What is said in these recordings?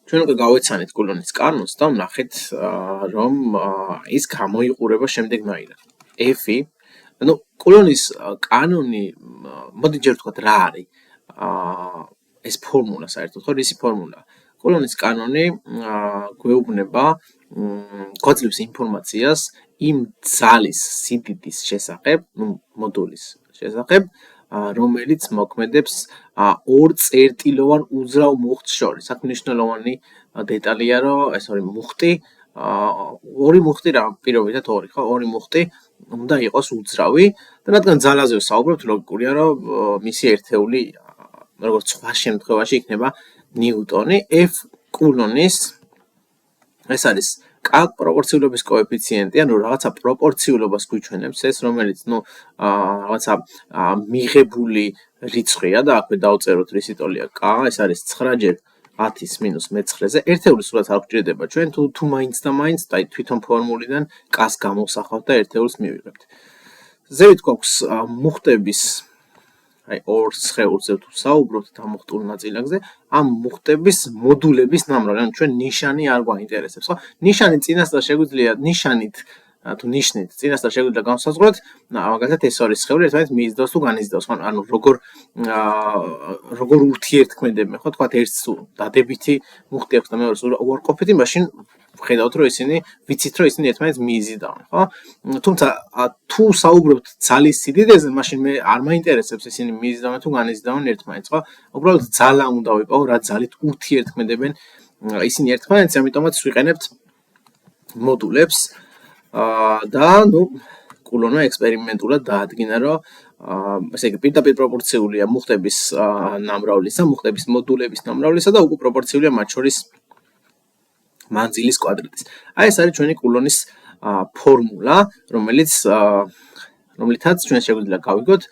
ჩვენ უკვე გავეცანით კულონის კანონს და ვნახეთ, რომ ის გამოიყურება შემდეგნაირად. F-ი, ანუ კულონის კანონი, მოდი ჯერ ვთქვათ რა არის. ეს ფორმულა საერთოდ ხო, რისი ფორმულა? კულონის კანონი გვეუბნება, გვაძლევს ინფორმაციას იმ ძალის სიდიდის შესახებ, მოდულის შესახებ, რომელიც მოქმედებს ორ წერტილოვან უძრავ მუხტს შორის. აქ მნიშვნელოვანი დეტალია, რომ ეს ორი მუხტი, ორი მუხტი რა, პირობითად ორი, ხო? ორი მუხტი უნდა იყოს უძრავი და რადგან ძალაზე ვსაუბრობთ, ლოგიკურია, რომ მისი ერთეული, როგორც სხვა შემთხვევაში იქნება ნიუტონი. F კულონის ეს არის პროპორციულობის კოეფიციენტი, ანუ რაღაცა პროპორციულობას გვიჩვენებს ეს, რომელიც რაღაცა მიღებული რიცხვია და აქვე დავწეროთ რის იტოლია k, ეს არის 9 × 10 - მე-9-ზე. ერთეული სულაც არ გვჭირდება ჩვენ, თუ მაინც და მაინც თვითონ ფორმულიდან k-ს გამოვსახავთ და ერთეულს მივიღებთ. ზევით გვაქვს მუხტების ორ სხეულზე თუ საუბრობთ დამუხტულ ნაწილაკზე, ამ მუხტების მოდულების ნამრავლი, ანუ ჩვენ ნიშანი არ გვაინტერესებს, ხო? ნიშანი წინასწარ შეგვიძლია ნიშანით თუ ნიშნით წინასწარ შეგვიძლია განსაზღვროთ, მაგალითად ეს ორი სხეული ერთმანეთს მიიზიდავს თუ განიზიდავს, ხო? ანუ როგორ ურთიერთქმედებენ, ხო? თქვათ ერთს თუ დადებითი მუხტი აქვს და მეორეს უარყოფითი, მაშინ ხედავთ, რომ ისინი ვიცით, რომ ისინი ერთმანეთს მიიზიდავენ, ხო? თუმცა თუ საუბრობთ ძალის სიდიდეზე, მაშინ მე არ მაინტერესებს ისინი მიიზიდავენ თუ განიზიდავენ ერთმანეთს, ხო? უბრალოდ ძალა უნდა ვიპოვო, რა ძალით ურთიერთქმედებენ ისინი ერთმანეთს, ამიტომაც ვიყენებთ მოდულებს და კულონმა ექსპერიმენტულად დაადგინა, რომ ესე იგი პირდაპირ პროპორციულია მუხტების ნამრავლისა, მუხტების მოდულების ნამრავლისა და უკვე პროპორციულია მათ შორის მანძილის კვადრატის. ეს არის ჩვენი კულონის ფორმულა, რომლითაც ჩვენ შეგვიძლია გავიგოთ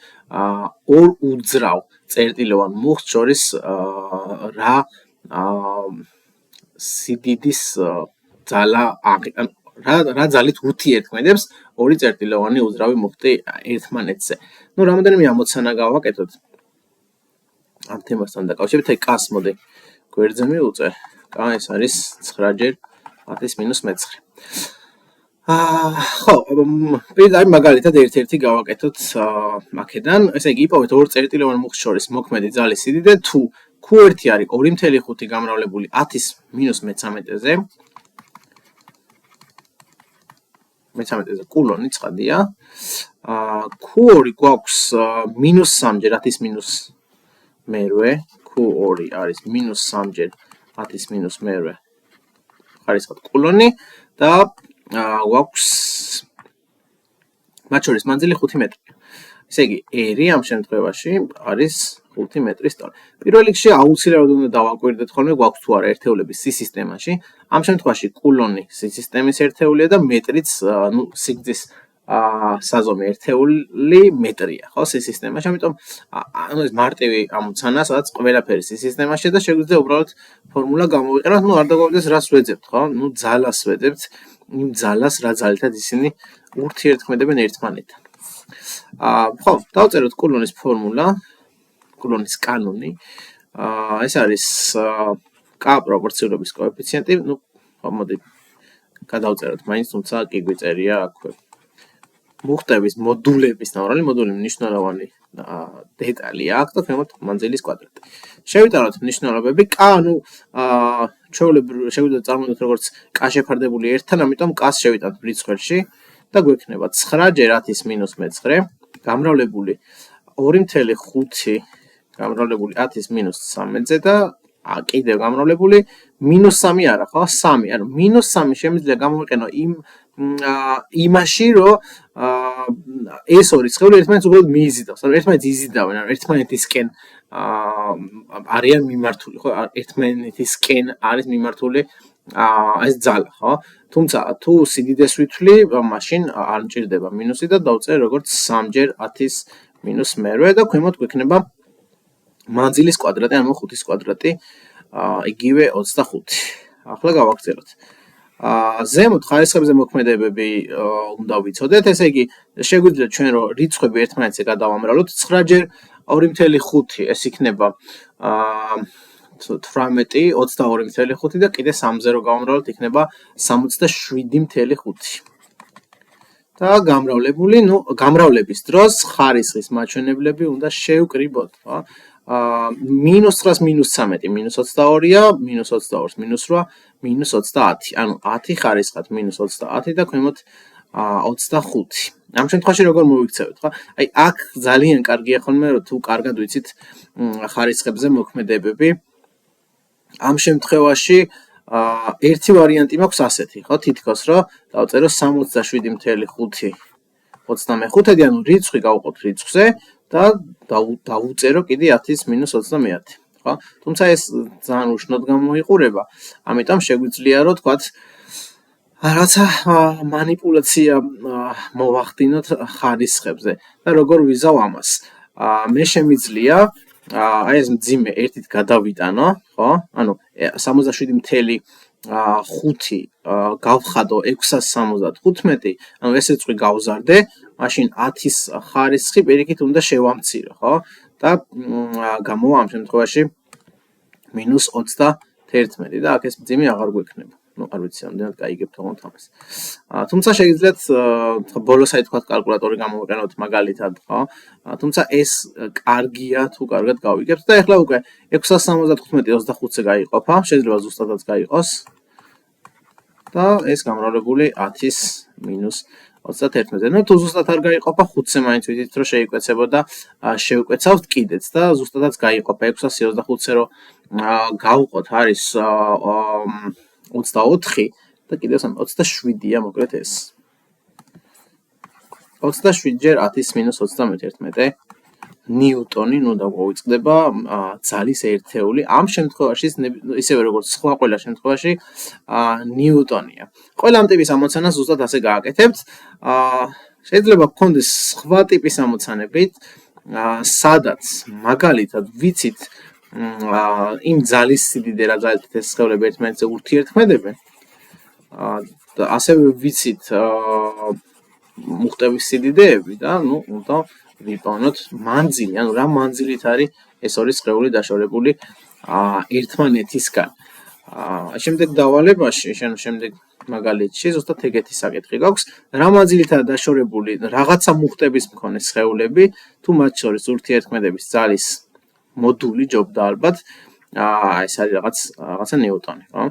ორ უძრავ წერტილოვან მუხტს შორის რა სიდიდის ძალა რა ძალით ურთიერთქმედებს ორი წერტილოვანი უძრავი მუხტი ერთმანეთზე. რამოდენიმე ამოცანა გავაკეთოთ ამ თემასთან დაკავშირებით. k-ს მოდი გვერდზე მივუწე. k ეს არის 9 × 10 - მე-9. ხო, პირდაპირ მაგალითად ერთ-ერთი გავაკეთოთ აქედან. ესე იგი, იპოვეთ ორ წერტილოვან მუხტს შორის მოქმედი ძალის სიდიდე, თუ q1 არის 2.5 გამრავლებული 10 - მე-13-ზე. მე-13-ზე კულონი ცხადია. q2 გვაქვს -3 × 10 - მე-8. q2 არის -3 × 10 - მე-8 ხარისხად კულონი და გვაქვს მათ შორის მანძილი 5 მეტრია. ესე იგი, R ამ შემთხვევაში არის 5 მეტრის ტოლი. პირველ რიგში აუცილებლად უნდა დავაკვირდეთ ხოლმე გვაქვს თუ არა ერთეულების სისისტემაში. ამ შემთხვევაში კულონი სისისტემის ერთეულია და მეტრიც, სიგრძის საზომი ერთეული მეტრია, ხო, სისისტემაში. ამიტომ ეს მარტივი ამოცანა, სადაც ყველაფერი სისისტემაშია და შეგვიძლია უბრალოდ ფორმულა გამოვიყენოთ. არ დაგვაგვდეს რას ვეძებთ, ხო? ძალას ვეძებთ, იმ ძალას, რა ძალითაც ისინი ურთიერთქმედებენ ერთმანეთთან. ხო, დავწეროთ კულონის ფორმულა, კულონის კანონი. ეს არის k პროპორციულობის კოეფიციენტი. ხო, მოდი გადავწეროთ მაინც, თუმცა კი გვიწერია აქვე. მუხტების მოდულების ნამრავლი, მოდული მნიშვნელოვანი დეტალია აქვს და ქვემოთ მანძილის კვადრატი. შევიტანოთ მნიშვნელობები. k, ჩვეულებრივ შეგვიძლია წარმოვიდგინოთ როგორც k შეფარდებული 1-თან, ამიტომ k-ს შევიტანთ რიცხვებში და გვექნება 9 × 10 - მე-9 გამრავლებული 2.5 გამრავლებული 10 - 13-ზე და კიდევ გამრავლებული -3 არა, ხო? 3, ანუ -3 შემიძლია გამოვიყენო იმაში, რომ ეს ორი სხეული ერთმანეთს უბრალოდ მიიზიდავს, ანუ ერთმანეთს იზიდავენ, ანუ ერთმანეთისკენ არიან მიმართული, ხო? ერთმანეთისკენ არის მიმართული ეს ძალა, ხო? თუმცა თუ სიდიდეს ვითვლი, მაშინ არ მჭირდება მინუსი და დავწერე როგორც 3 × 10 - მე-8 და ქვემოთ გვექნება მანძილის კვადრატი, ანუ 5-ის კვადრატი, იგივე 25. ახლა გავაგრძელოთ. ზემოთ ხარისხებზე მოქმედებები უნდა ვიცოდეთ, ესე იგი, შეგვიძლია ჩვენ რომ რიცხვები ერთმანეთზე გადავამრავლოთ, 9 × 2.5 ეს იქნება 18.22.5 და კიდე 3-ზე რო გავამრავლოთ იქნება 67.5. და გამრავლებული, გამრავლების დროს ხარისხის მაჩვენებლები უნდა შევკრიბოთ, ხო? -900 -13 -22-ია, -22-ს -8, -30. ანუ 10 ხარისხად -30 და ქვემოთ 25. ამ შემთხვევაში როგორ მოვიქცევთ, ხო? აი აქ ძალიან კარგია ხოლმე რომ თუ კარგად ვიცით ხარისხებზე მოქმედებები. ამ შემთხვევაში ერთი ვარიანტი მაქვს ასეთი, ხო? თითქოს რომ დავწერო 67.5 ანუ რიცხვი გავყოთ რიცხვზე და დავუწერო კიდე 10-ის -30, ხო? თუმცა ეს ძალიან უშნოდ გამოიყურება, ამიტომ შეგვიძლია რომ თქვათ რაღაცა მანიპულაცია მოვახდინოთ ხარისხებზე და როგორ ვიზავ ამას. მე შემიძლია აი ეს მძიმე ერთით გადავიტანო, ხო? ანუ 67.5 გავხადო 675, ანუ ეს რიცხვი გავზარდე, მაშინ 10-ის ხარისხი პირიქით უნდა შევამცირო, ხო? და გამოვა ამ შემთხვევაში -31 და აქ ეს მძიმე აღარ გვექნება. არ ვიცი, ამდენად გაიგებთ თქო ამას. თუმცა შეგიძლიათ ბოლოს აი თქვა კალკულატორი გამოვიყენოთ მაგალითად, ხო? თუმცა ეს კარგია თუ კარგად გავიგებთ და ეხლა უკვე 675-25-ზე გაიყოფა, შეიძლება ზუსტადაც გაიყოს. და ეს გამრავლებული 10-ის -31-ზე. თუ ზუსტად არ გაიყოფა 5-ზე მაინც ვიცით რომ შეიკვეცებოდა, შევკვეცავთ კიდეც და ზუსტადაც გაიყოფა 625-ზე რომ გავყოთ არის 24 და კიდევ 27-ია მოკლედ ეს. 27 ჯერ 10-ის -31 ნიუტონი, დაგვავიწყდება ძალის ერთეული. ამ შემთხვევაში ისევე როგორც სხვა ყველა შემთხვევაში ნიუტონია. ყველა ამ ტიპის ამოცანას ზუსტად ასე გააკეთებთ. შეიძლება გქონდეს სხვა ტიპის ამოცანებით, სადაც მაგალითად ვიცით იმ ძალის სიდიდე რა ძალით ეს სხეულები ერთმანეთზე ურთიერთქმედებენ. და ასევე ვიცით მუხტების სიდიდეები და უნდა ვიპოვნოთ მანძილი, ანუ რა მანძილით არის ეს ორი სხეული დაშორებული ერთმანეთისგან. შემდეგ დავალებაში, შემდეგ მაგალითში ზუსტად ეგეთი საკითხი გაქვს, რა მანძილითაა დაშორებული რაღაცა მუხტების მქონე სხეულები, თუ მათ შორის ურთიერთქმედების ძალის მოდული ჯობდა ალბათ, ეს არის რაღაცა ნიუტონი, ხო?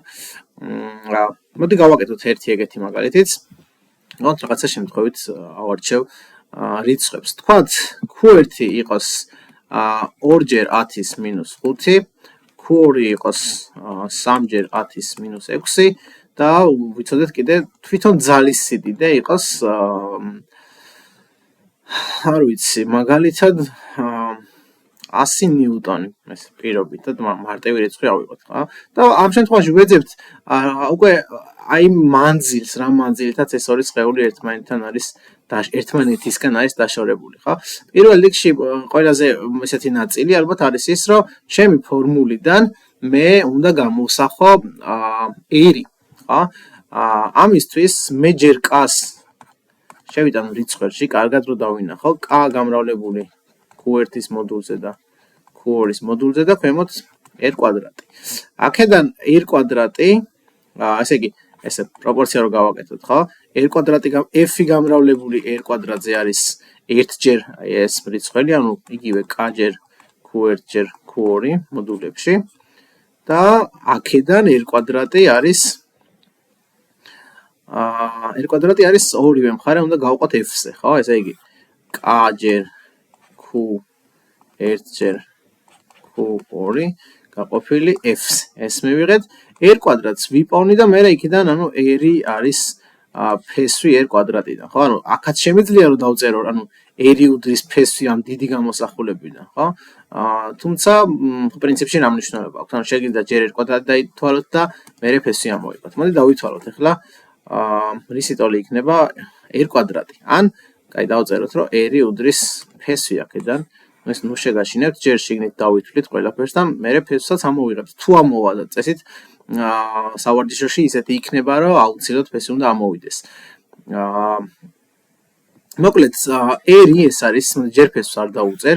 მოდი გავაკეთოთ ერთი ეგეთი მაგალითიც. რაღაცა შემთხვევით ავარჩევ რიცხვებს. თქვათ, Q1 იყოს 2 ჯერ 10-ის -5, Q2 იყოს 3 ჯერ 10-ის -6 და ვიცოდეთ კიდე თვითონ ძალის სიდიდე იყოს არ ვიცი, მაგალითად 100 ნიუტონი, ეს პირობით და მარტივი რიცხვი ავიღოთ, ხო? და ამ შემთხვევაში ვეძებთ უკვე აი მანძილს, რა მანძილითაც ეს ორი სხეული ერთმანეთისგან არის დაშორებული, ხო? პირველ რიგში ყველაზე ესეთი ნაწილი ალბათ არის ის, რომ ჩემი ფორმულიდან მე უნდა გამოვსახო R, ხო? ამისთვის მე ჯერ K-ს შევიტანო რიცხვებში, კარგად რომ დავინახო, K გამრავლებული Q1-ის მოდულზე და Q2-ის მოდულზე და ქვემოთ R კვადრატი. აქედან R კვადრატი, ესე იგი, ესე პროპორცია რო გავაკეთოთ, ხო? R კვადრატი F-ი გამრავლებული R კვადრატზე არის 1 ჯერ ეს რიცხველი, ანუ იგივე K ჯერ Q1 ჯერ Q2 მოდულებში და აქედან R კვადრატი არის ორივე მხარე უნდა გავყოთ F-ზე, ხო? ესე იგი K ჯერ Q1 ჯერ Q2 გაყოფილი F-ზე. ეს მივიღეთ R კვადრატს ვიპოვნი და მე იქიდან ანუ R არის ფესვი R კვადრატიდან, ხო? ანუ აქაც შემიძლია რომ დავწერო, ანუ R უდრის ფესვი ამ დიდი გამოსახულებიდან, ხო? თუმცა პრინციპში რა მნიშვნელობა აქვს? ანუ შეგიძლია ჯერ R კვადრატი დაითვალოთ და მე ფესვი ამოვიღოთ. მოდი დავითვალოთ ახლა რისი ტოლი იქნება R კვადრატი. ან კაი დავწეროთ რომ R უდრის ფესვი აქედან. ეს ნუ შეგაშინებთ, ჯერ შიგნით დავითვლით ყველაფერს და მე ფესვსაც ამოვიღებთ. თუ ამოვა და წესით სავარჯიშოში ისეთი იქნება, რომ აუცილებლად ფესი უნდა ამოვიდეს. მოკლედ R ეს არის, ჯერ ფესვს არ დაუწერ,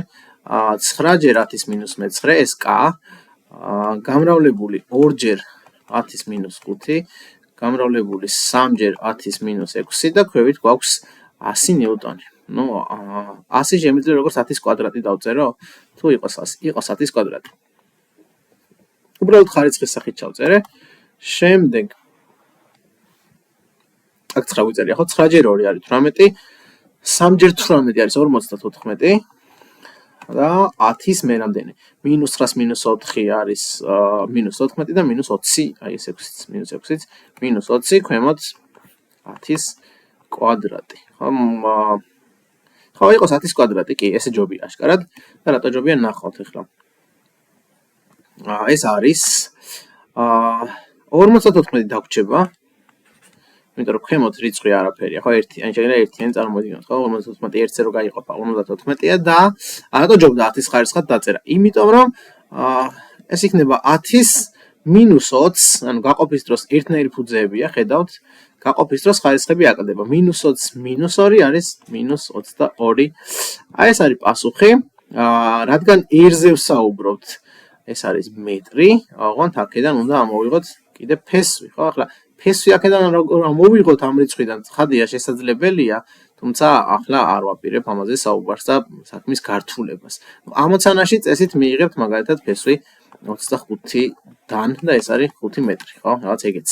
9 ჯერ 10-ის -9, ეს K, გამრავლებული 2-ჯერ 10-ის - 5, გამრავლებული 3-ჯერ 10-ის - 6 და ქვევით გვაქვს 100 ნიუტონი. ნუ 100 შემიძლია როგორც 10-ის კვადრატი დავწერო? თუ იყოს 10-ის კვადრატი. უბრალოდ ხარისხის სახით ჩავწერე. შემდეგ აქ 9 ვიწერია, ხო? 9-ჯერ 2 არის 18, 3-ჯერ 18 არის 54 და 10-ის მე რამდენი? -9-ს - 4 არის -14 და -20, აი ეს 6-იც, -6-იც, -20 ქვემოთ 10-ის კვადრატი. ხო, იყოს 10-ის კვადრატი, კი, ესე ჯობია აშკარად და რატო ჯობია ნახავთ ახლა. ეს არის 54 დაგვრჩება. იმიტომ რომ ქვემოთ რიცხვი არაფერია, ხო, ან შეიძლება ერთიანი წარმოვიდგინოთ, ხო, 54 ერთზე რო გაიყოფა 54-ია და რატო ჯობდა 10-ის ხარისხად დაწერა? იმიტომ რომ ეს იქნება 10-ის - 20, ანუ გაყოფის დროს ერთნაირი ფუძეებია, ხედავთ, გაყოფის დროს ხარისხები აკლდება. -20 - -2 არის -22. აი ეს არის პასუხი. რადგან ერზე ვსაუბრობთ, ეს არის მეტრი, ოღონდ აქედან უნდა ამოვიღოთ კიდე ფესვი, ხო? ახლა ფესვი აქედან ამოვიღოთ ამ რიცხვიდან, ხადია შესაძლებელია, თუმცა ახლა არ ვაპირებ ამაზე საუბარს და საქმის გართულებას. ამოცანაში წესით მიიღებთ მაგალითად ფესვი 25-დან და ეს არის 5 მეტრი, ხო? რაღაც ეგეც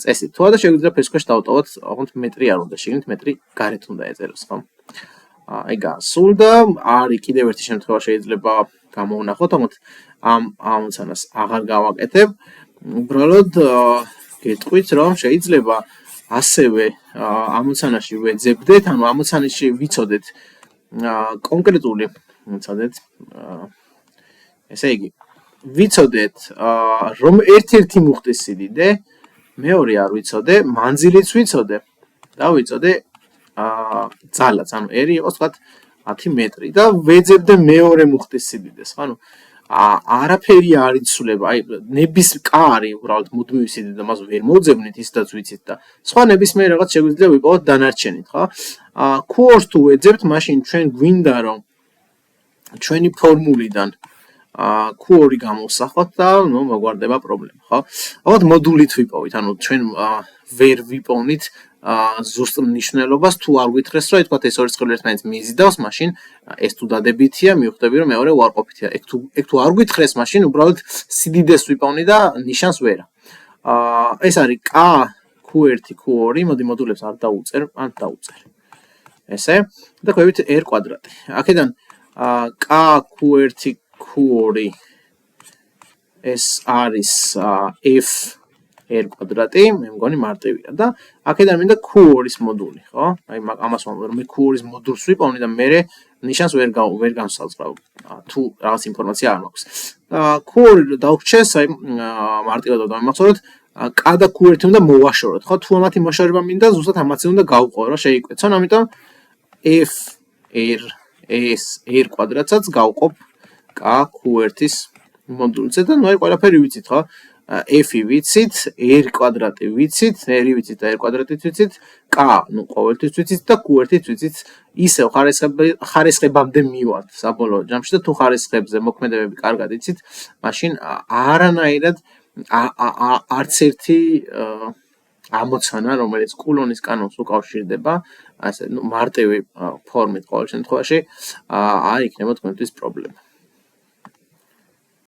წესით. თუ არა შეგვიძლია ფესვაში დავტოვოთ, ოღონდ მეტრი არ უნდა შეგნით, მეტრი გარეთ უნდა ეწეროს, ხო? აი გასულდა, არის კიდევ ერთი შემთხვევა შეიძლება გამოვნახოთ, თუმცა ამ ამოცანას აღარ გავაკეთებ. უბრალოდ გეტყვით, რომ შეიძლება ასევე ამოცანაში ვეძებდეთ, ანუ ამოცანაში ვიცოდეთ კონკრეტული, ვიცოდეთ, ესე იგი, ვიცოდეთ, რომ ერთ-ერთი მუხტის სიდიდე, მეორე არ ვიცოდე, მანძილიც ვიცოდე და ვიცოდე ძალაც, ანუ ერი იყოს თქვათ 10 მეტრი და ვეძებდე მეორე მუხტის სიდიდეს, ხო? ანუ არაფერი არ იცვლება, აი ნებისმიერი უბრალოდ მუდმივი სიდიდე და მას ვერ მოვძებნით, ისედაც ვიცით და სხვა ნებისმიერ რაღაც შეგვიძლია ვიპოვოთ დანარჩენით, ხო? ქუორს თუ ვეძებთ, მაშინ ჩვენ გვინდა რომ ჩვენი ფორმულიდან ქუორი გამოვსახოთ და ნუ მოგვარდება პრობლემა, ხო? ალბათ მოდულით ვიპოვით, ანუ ჩვენ ვერ ვიპოვნით ზუსტ მნიშვნელობას, თუ არ გითხრეს, რომ თქვათ ეს ორი წყილი ერთმანეთს მიიზიდავს, მაშინ ეს თუ დადებითია, მივხვდები რომ მეორე უარყოფითია. ეგ თუ არ გითხრეს, მაშინ უბრალოდ სიდიდეს ვიპოვნი და ნიშანს ვერა. ეს არის k q1 q2, მოდი მოდულებს არ დავუწერ, ან დავუწერ. ესე და ყვებით r კვადრატი. აქედან k q1 q2 ეს არის f r კვადრატი, მე მგონი მარტივია და აქედან მინდა q2-ის მოდული, ხო? აი ამას ვამბობ, რომ მე q2-ის მოდულს ვიპოვნი და მე ნიშანს ვერ განსაზღვრავ, თუ რაღაც ინფორმაცია არ მაქვს. q2 დავვრჩეს, აი მარტივად დავიმახსოვროთ, k და q1 უნდა მოვაშოროთ, ხო? თუ ამათი მოშორება მინდა, ზუსტად ამაზე უნდა გავყო, რა შეიკვეცონ, ამიტომ f r s r კვადრატსაც გავყოფ k q1-ის მოდულზე და ნუ აი ყველაფერი ვიცით, ხო? f-ი ვიცით, r კვადრატი ვიცით, r-ი ვიცით და r კვადრატიც ვიცით, k ნუ ყოველთვის ვიცით და q1-იც ვიცით, ისევ ხარისხებამდე მივართ საბოლოო ჯამში და თუ ხარისხებზე მოქმედებები კარგად იცით, მაშინ არანაირად არც ერთი ამოცანა, რომელიც კულონის კანონს უკავშირდება, ასე ნუ მარტივი ფორმით ყოველ შემთხვევაში, არ იქნება თქვენთვის პრობლემა.